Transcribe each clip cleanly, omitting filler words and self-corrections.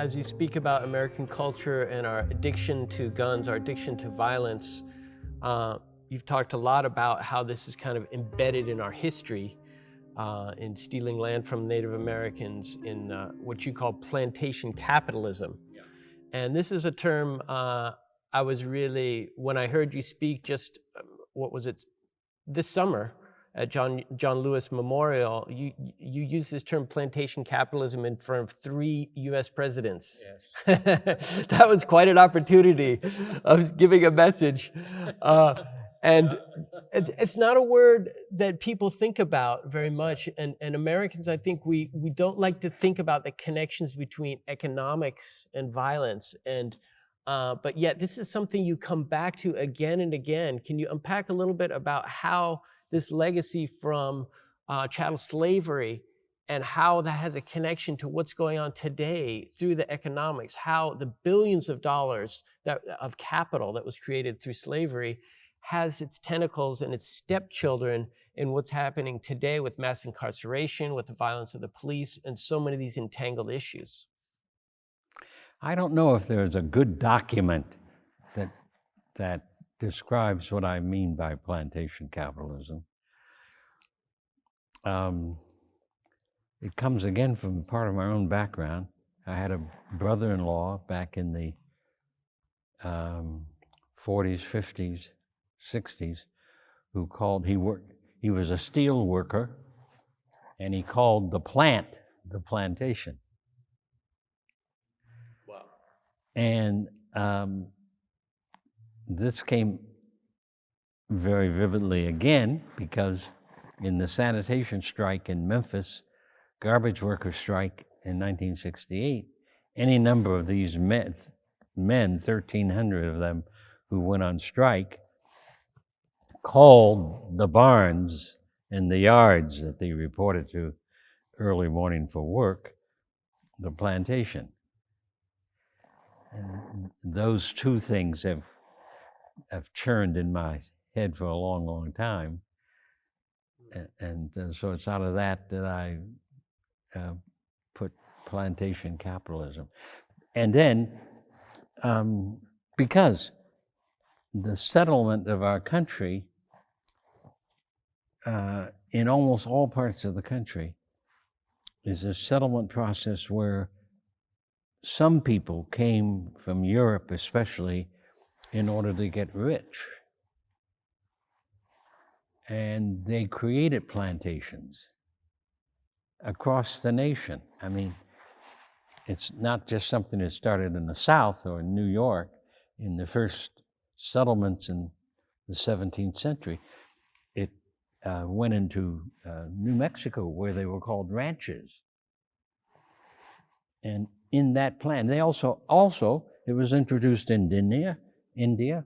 as you speak about American culture and our addiction to guns, our addiction to violence, you've talked a lot about how this is kind of embedded in our history, in stealing land from Native Americans, in what you call plantation capitalism. Yeah. And this is a term I was really, when I heard you speak just, what was it, this summer at John Lewis Memorial, you used this term plantation capitalism in front of 3 US presidents. Yes. That was quite an opportunity. I was giving a message. And it's not a word that people think about very much. And Americans, I think we don't like to think about the connections between economics and violence. And but yet this is something you come back to again and again. Can you unpack a little bit about how this legacy from chattel slavery and how that has a connection to what's going on today through the economics, how the billions of dollars of capital that was created through slavery has its tentacles and its stepchildren in what's happening today with mass incarceration, with the violence of the police, and so many of these entangled issues? I don't know if there's a good document that describes what I mean by plantation capitalism. It comes again from part of my own background. I had a brother-in-law back in the 40s, 50s, 60s, who called, he was a steel worker, and he called the plant the plantation. Wow. And this came very vividly again because in the sanitation strike in Memphis, garbage worker strike in 1968, any number of these men, 1,300 of them who went on strike, called the barns and the yards that they reported to early morning for work the plantation. And those two things have churned in my head for a long, long time. And so it's out of that I put plantation capitalism. And then, because the settlement of our country, in almost all parts of the country, is a settlement process where some people came from Europe especially in order to get rich. And they created plantations across the nation. I mean, it's not just something that started in the South or in New York in the first settlements in the 17th century. It went into New Mexico, where they were called ranches. And in that plan, they also it was introduced in India,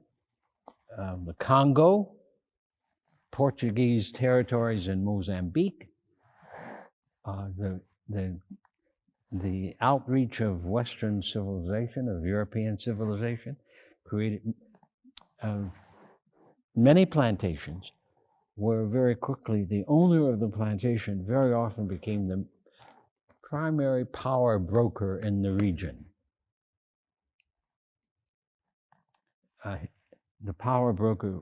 the Congo, Portuguese territories in Mozambique, the outreach of Western civilization, of European civilization, created many plantations, where very quickly the owner of the plantation very often became the primary power broker in the region. The power broker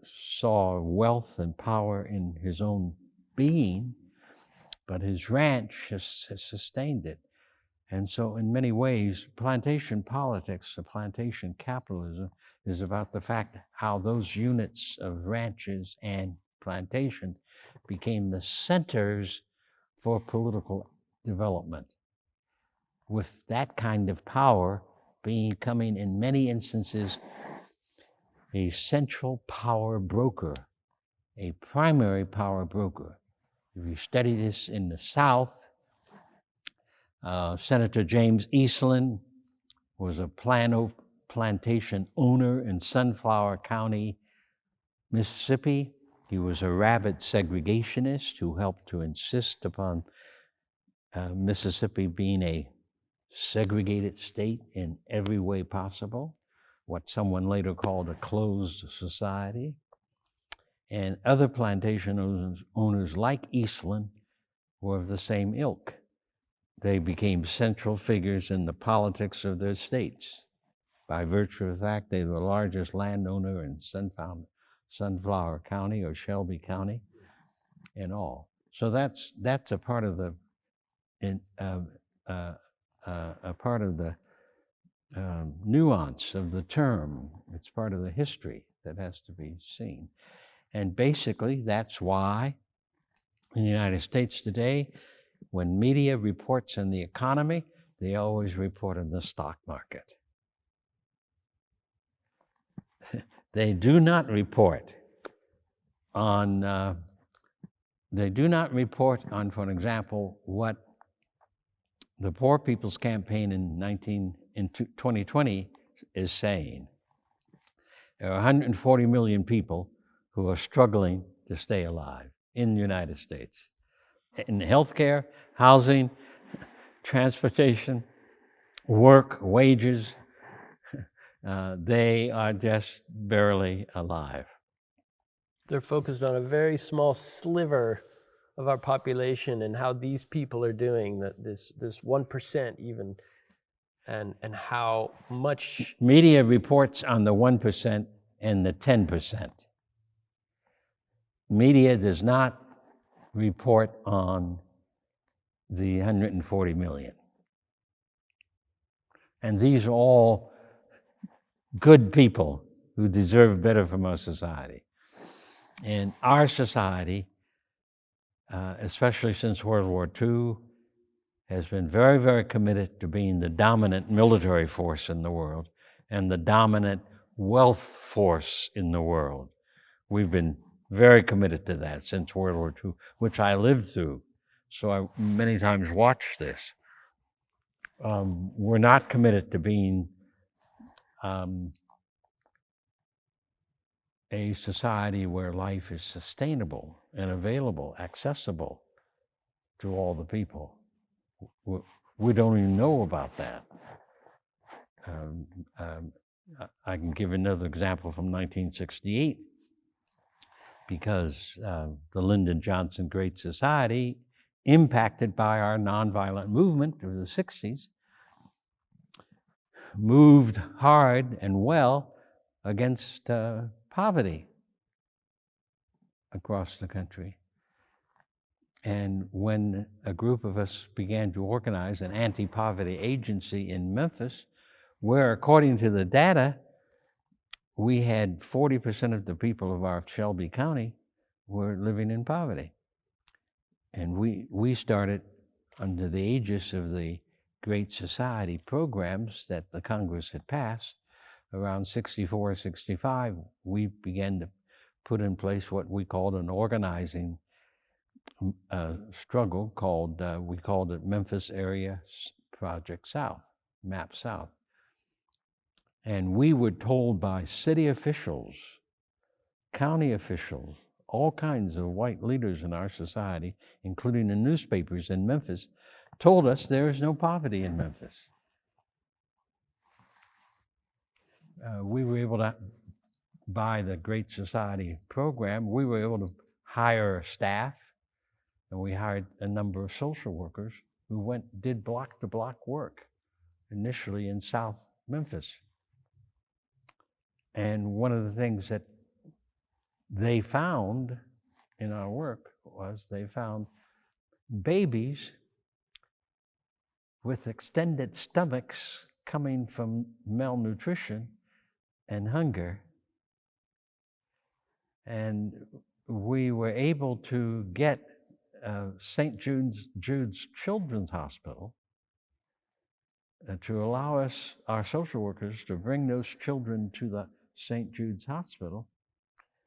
saw wealth and power in his own being, but his ranch has sustained it. And so in many ways, plantation politics, or plantation capitalism, is about the fact how those units of ranches and plantation became the centers for political development, with that kind of power becoming, in many instances, a central power broker, a primary power broker. If you study this in the South, Senator James Eastland was a plantation owner in Sunflower County, Mississippi. He was a rabid segregationist who helped to insist upon Mississippi being a segregated state in every way possible, what someone later called a closed society. And other plantation owners like Eastland were of the same ilk. they became central figures in the politics of their states by virtue of the fact they were the largest landowner in Sunflower County or Shelby County and all. So that's a part of the nuance of the term. It's part of the history that has to be seen. And basically, that's why in the United States today, when media reports on the economy, they always report on the stock market. They do not report on, for an example, what the Poor People's Campaign in 2020 is saying. There are 140 million people who are struggling to stay alive in the United States. In healthcare, housing, transportation, work, wages, they are just barely alive. They're focused on a very small sliver of our population and how these people are doing, this 1% even, and how much... Media reports on the 1% and the 10%. Media does not report on the 140 million. And these are all good people who deserve better from our society. And our society, especially since World War II, has been very, very committed to being the dominant military force in the world and the dominant wealth force in the world. We've been very committed to that since World War II, which I lived through. So I many times watched this. We're not committed to being a society where life is sustainable and available, accessible to all the people. We don't even know about that. I can give another example from 1968, because the Lyndon Johnson Great Society, impacted by our nonviolent movement of the 60s, moved hard and well against poverty across the country. And when a group of us began to organize an anti-poverty agency in Memphis, where, according to the data, we had 40% of the people of our Shelby County were living in poverty. And we started under the aegis of the Great Society programs that the Congress had passed. Around 64, 65, we began to put in place what we called an organizing struggle called, we called it Memphis Area Project South, MAP South. And we were told by city officials, county officials, all kinds of white leaders in our society, including the newspapers in Memphis, told us there is no poverty in Memphis. We were able to, by the Great Society program, we were able to hire staff, and we hired a number of social workers who did block-to-block work, initially in South Memphis. And one of the things that they found in our work was they found babies with extended stomachs coming from malnutrition and hunger. And we were able to get St. Jude's Children's Hospital to allow us, our social workers, to bring those children to the St. Jude's Hospital,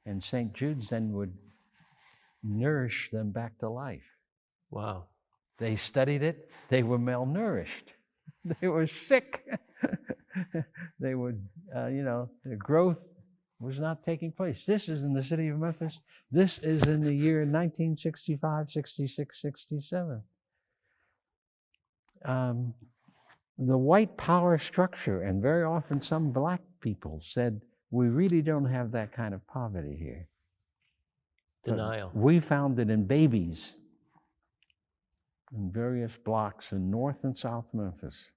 and St. Jude's then would nourish them back to life. Wow. They studied it. They were malnourished. They were sick. They would, their growth was not taking place. This is in the city of Memphis. This is in the year 1965, 66, 67. The white power structure, and very often some black people, said, we really don't have that kind of poverty here. Denial. But we found it in babies in various blocks in North and South Memphis.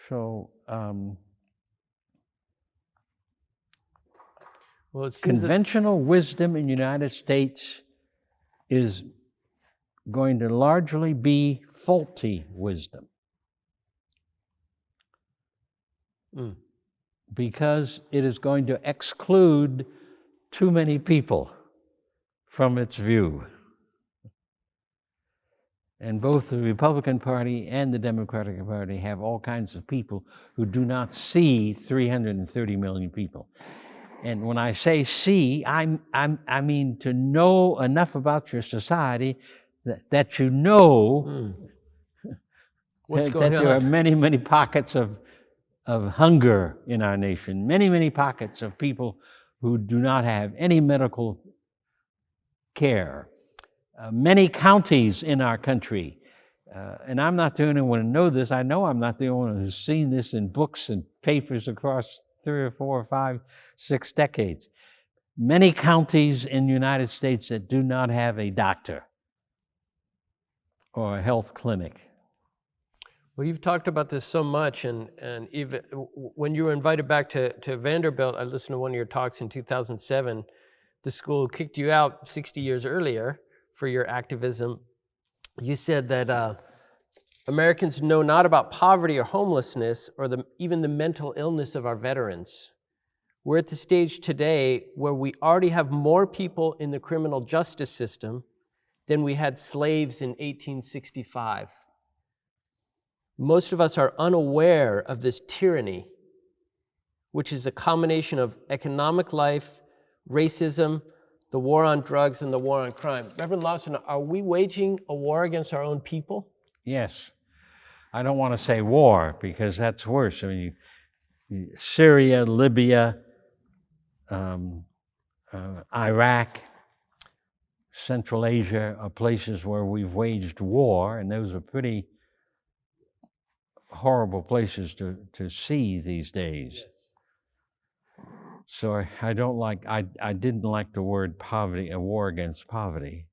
So Well, it seems that conventional wisdom in the United States is going to largely be faulty wisdom. Because it is going to exclude too many people from its view. And both the Republican Party and the Democratic Party have all kinds of people who do not see 330 million people. And when I say see, I mean to know enough about your society that you know what's that going there are on? many, many pockets of hunger in our nation, many, many pockets of people who do not have any medical care, many counties in our country. And I'm not the only one to know this. I know I'm not the only one who's seen this in books and papers across 3 or 4 or 5, 6 decades. Many counties in the United States that do not have a doctor or a health clinic. Well, you've talked about this so much, and even when you were invited back to Vanderbilt, I listened to one of your talks in 2007. The school kicked you out 60 years earlier for your activism. You said that Americans know not about poverty or homelessness or even the mental illness of our veterans. We're at the stage today where we already have more people in the criminal justice system than we had slaves in 1865. Most of us are unaware of this tyranny, which is a combination of economic life, racism, the war on drugs, and the war on crime. Reverend Lawson, are we waging a war against our own people? Yes. I don't want to say war because that's worse. I mean, Syria, Libya, Iraq, Central Asia are places where we've waged war, and those are pretty horrible places to see these days. Yes. So I don't like, I didn't like the word poverty, a war against poverty.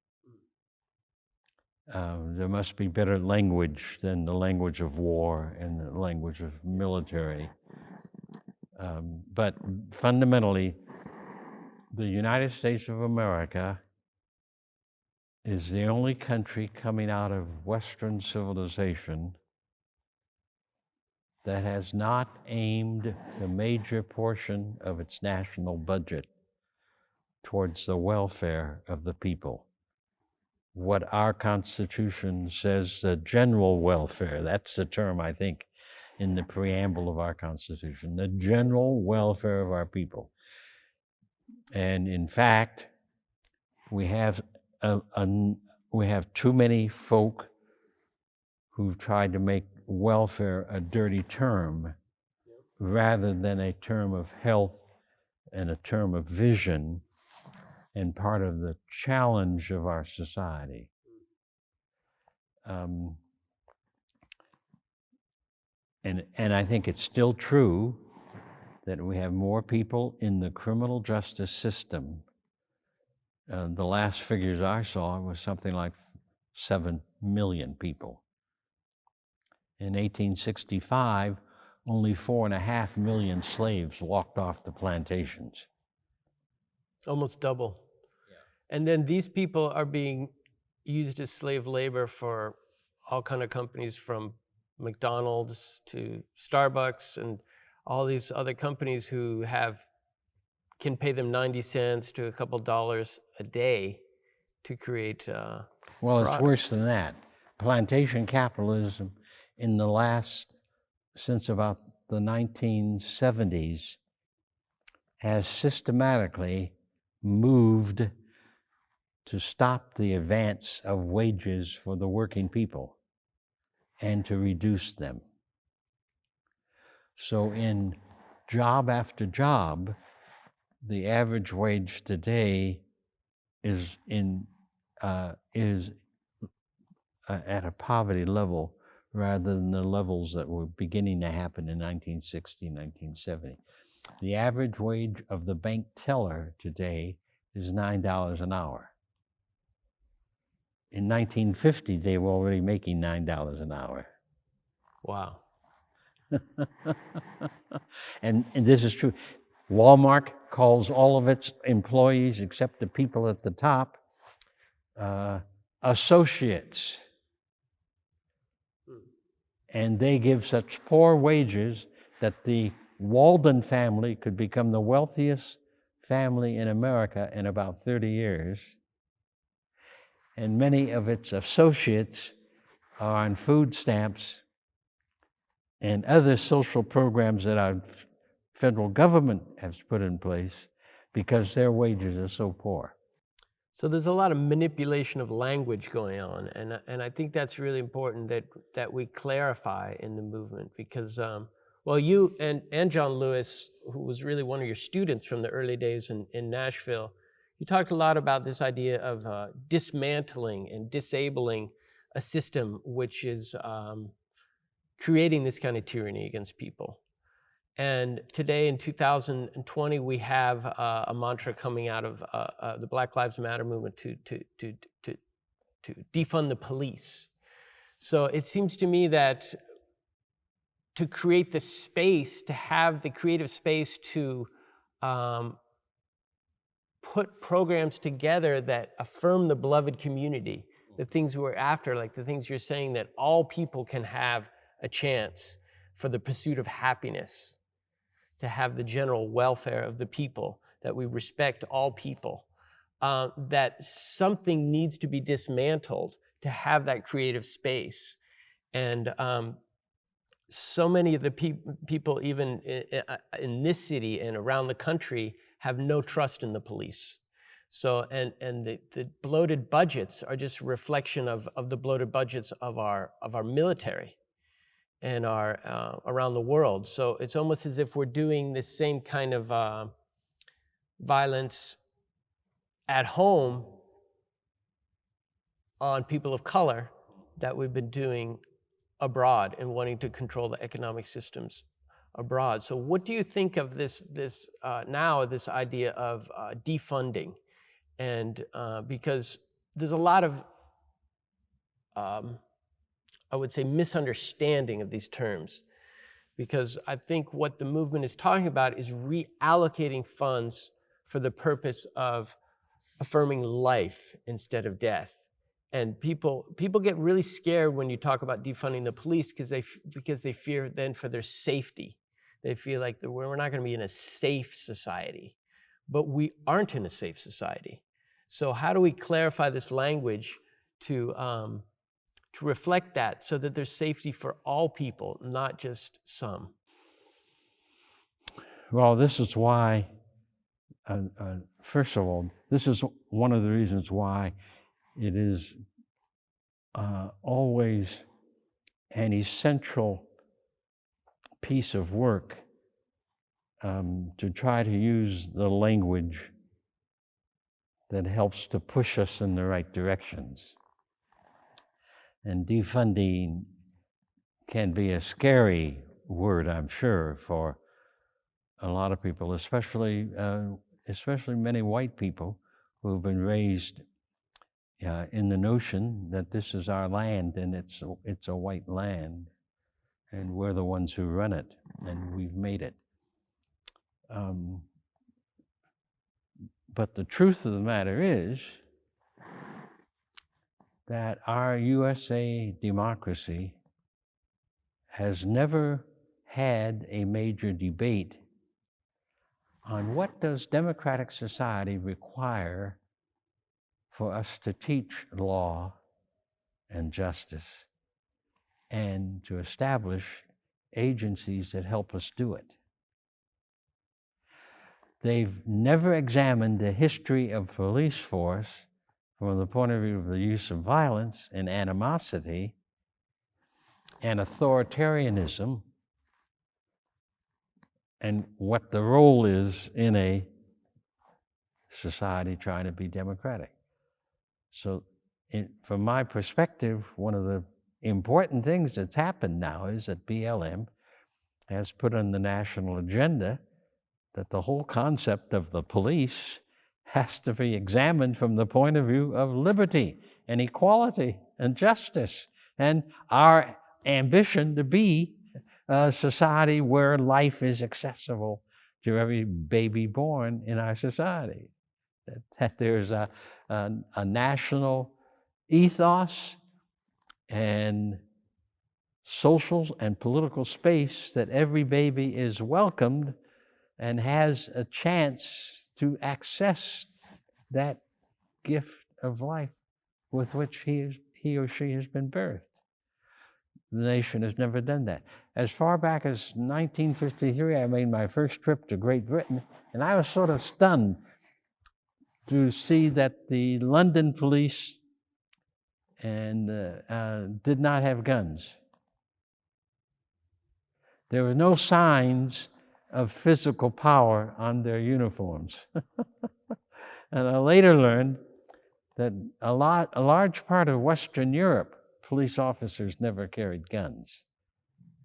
There must be better language than the language of war and the language of military. But fundamentally, the United States of America is the only country coming out of Western civilization that has not aimed a major portion of its national budget towards the welfare of the people. What our Constitution says, the general welfare, that's the term, I think, in the preamble of our Constitution, the general welfare of our people. And in fact, we have too many folk who've tried to make welfare a dirty term rather than a term of health and a term of vision and part of the challenge of our society. And I think it's still true that we have more people in the criminal justice system. The last figures I saw was something like 7 million people. In 1865, only 4.5 million slaves walked off the plantations. Almost double. Yeah. And then these people are being used as slave labor for all kind of companies, from McDonald's to Starbucks and all these other companies who can pay them 90 cents to a couple dollars a day to create well, it's products. Worse than that. Plantation capitalism since about the 1970s has systematically moved to stop the advance of wages for the working people and to reduce them. So in job after job, the average wage today is at a poverty level rather than the levels that were beginning to happen in 1960, 1970. The average wage of the bank teller today is $9 an hour. In 1950, they were already making $9 an hour. Wow. And this is true. Walmart calls all of its employees, except the people at the top, associates. And they give such poor wages that the Walden family could become the wealthiest family in America in about 30 years. And many of its associates are on food stamps and other social programs that our federal government has put in place because their wages are so poor. So there's a lot of manipulation of language going on, and I think that's really important that we clarify in the movement because, well, you and John Lewis, who was really one of your students from the early days in Nashville, you talked a lot about this idea of dismantling and disabling a system which is creating this kind of tyranny against people. And today in 2020, we have a mantra coming out of the Black Lives Matter movement to defund the police. So it seems to me that to create the space, to have the creative space to put programs together that affirm the beloved community, the things we're after, like the things you're saying, that all people can have a chance for the pursuit of happiness, to have the general welfare of the people, that we respect all people, that something needs to be dismantled to have that creative space. And so many of the people, even in this city and around the country, have no trust in the police. So, and the bloated budgets are just a reflection of the bloated budgets of our military and our around the world. So it's almost as if we're doing this same kind of violence at home on people of color that we've been doing abroad and wanting to control the economic systems abroad. So what do you think of this now, this idea of defunding? And because there's a lot of I would say misunderstanding of these terms, because I think what the movement is talking about is reallocating funds for the purpose of affirming life instead of death. And people get really scared when you talk about defunding the police because they fear then for their safety. They feel like we're not going to be in a safe society, but we aren't in a safe society. So how do we clarify this language to reflect that so that there's safety for all people, not just some? Well, this is why, first of all, this is one of the reasons why it is always an essential piece of work to try to use the language that helps to push us in the right directions. And defunding can be a scary word, I'm sure, for a lot of people, especially many white people who have been raised in the notion that this is our land and it's a white land, and we're the ones who run it, and we've made it. But the truth of the matter is that our USA democracy has never had a major debate on what does democratic society require for us to teach law and justice and to establish agencies that help us do it. They've never examined the history of police force from the point of view of the use of violence and animosity and authoritarianism and what the role is in a society trying to be democratic. So from my perspective, one of the important things that's happened now is that BLM has put on the national agenda that the whole concept of the police has to be examined from the point of view of liberty and equality and justice, and our ambition to be a society where life is accessible to every baby born in our society. That there's a national ethos and social and political space that every baby is welcomed and has a chance to access that gift of life with which he or she has been birthed. The nation has never done that. As far back as 1953, I made my first trip to Great Britain, and I was sort of stunned to see that the London police did not have guns. There were no signs of physical power on their uniforms. And I later learned that a large part of Western Europe, police officers never carried guns.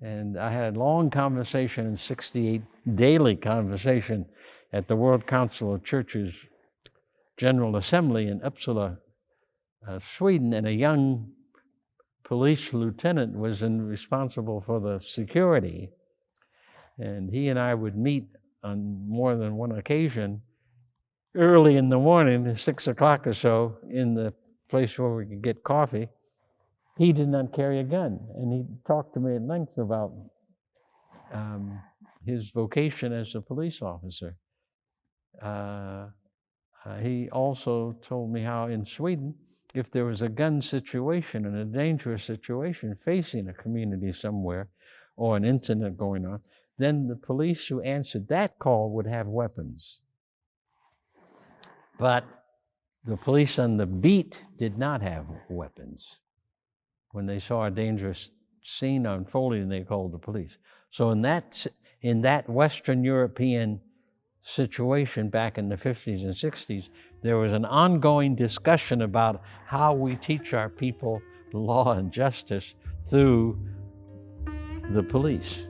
And I had a long conversation in '68, daily conversation at the World Council of Churches General Assembly in Uppsala, Sweden, and a young police lieutenant was responsible for the security. And he and I would meet on more than one occasion early in the morning, 6 o'clock or so, in the place where we could get coffee. He did not carry a gun, and he talked to me at length about his vocation as a police officer. He also told me how in Sweden, if there was a gun situation and a dangerous situation facing a community somewhere or an incident going on, then the police who answered that call would have weapons. But the police on the beat did not have weapons. When they saw a dangerous scene unfolding, they called the police. So in that Western European situation back in the 50s and 60s, there was an ongoing discussion about how we teach our people law and justice through the police.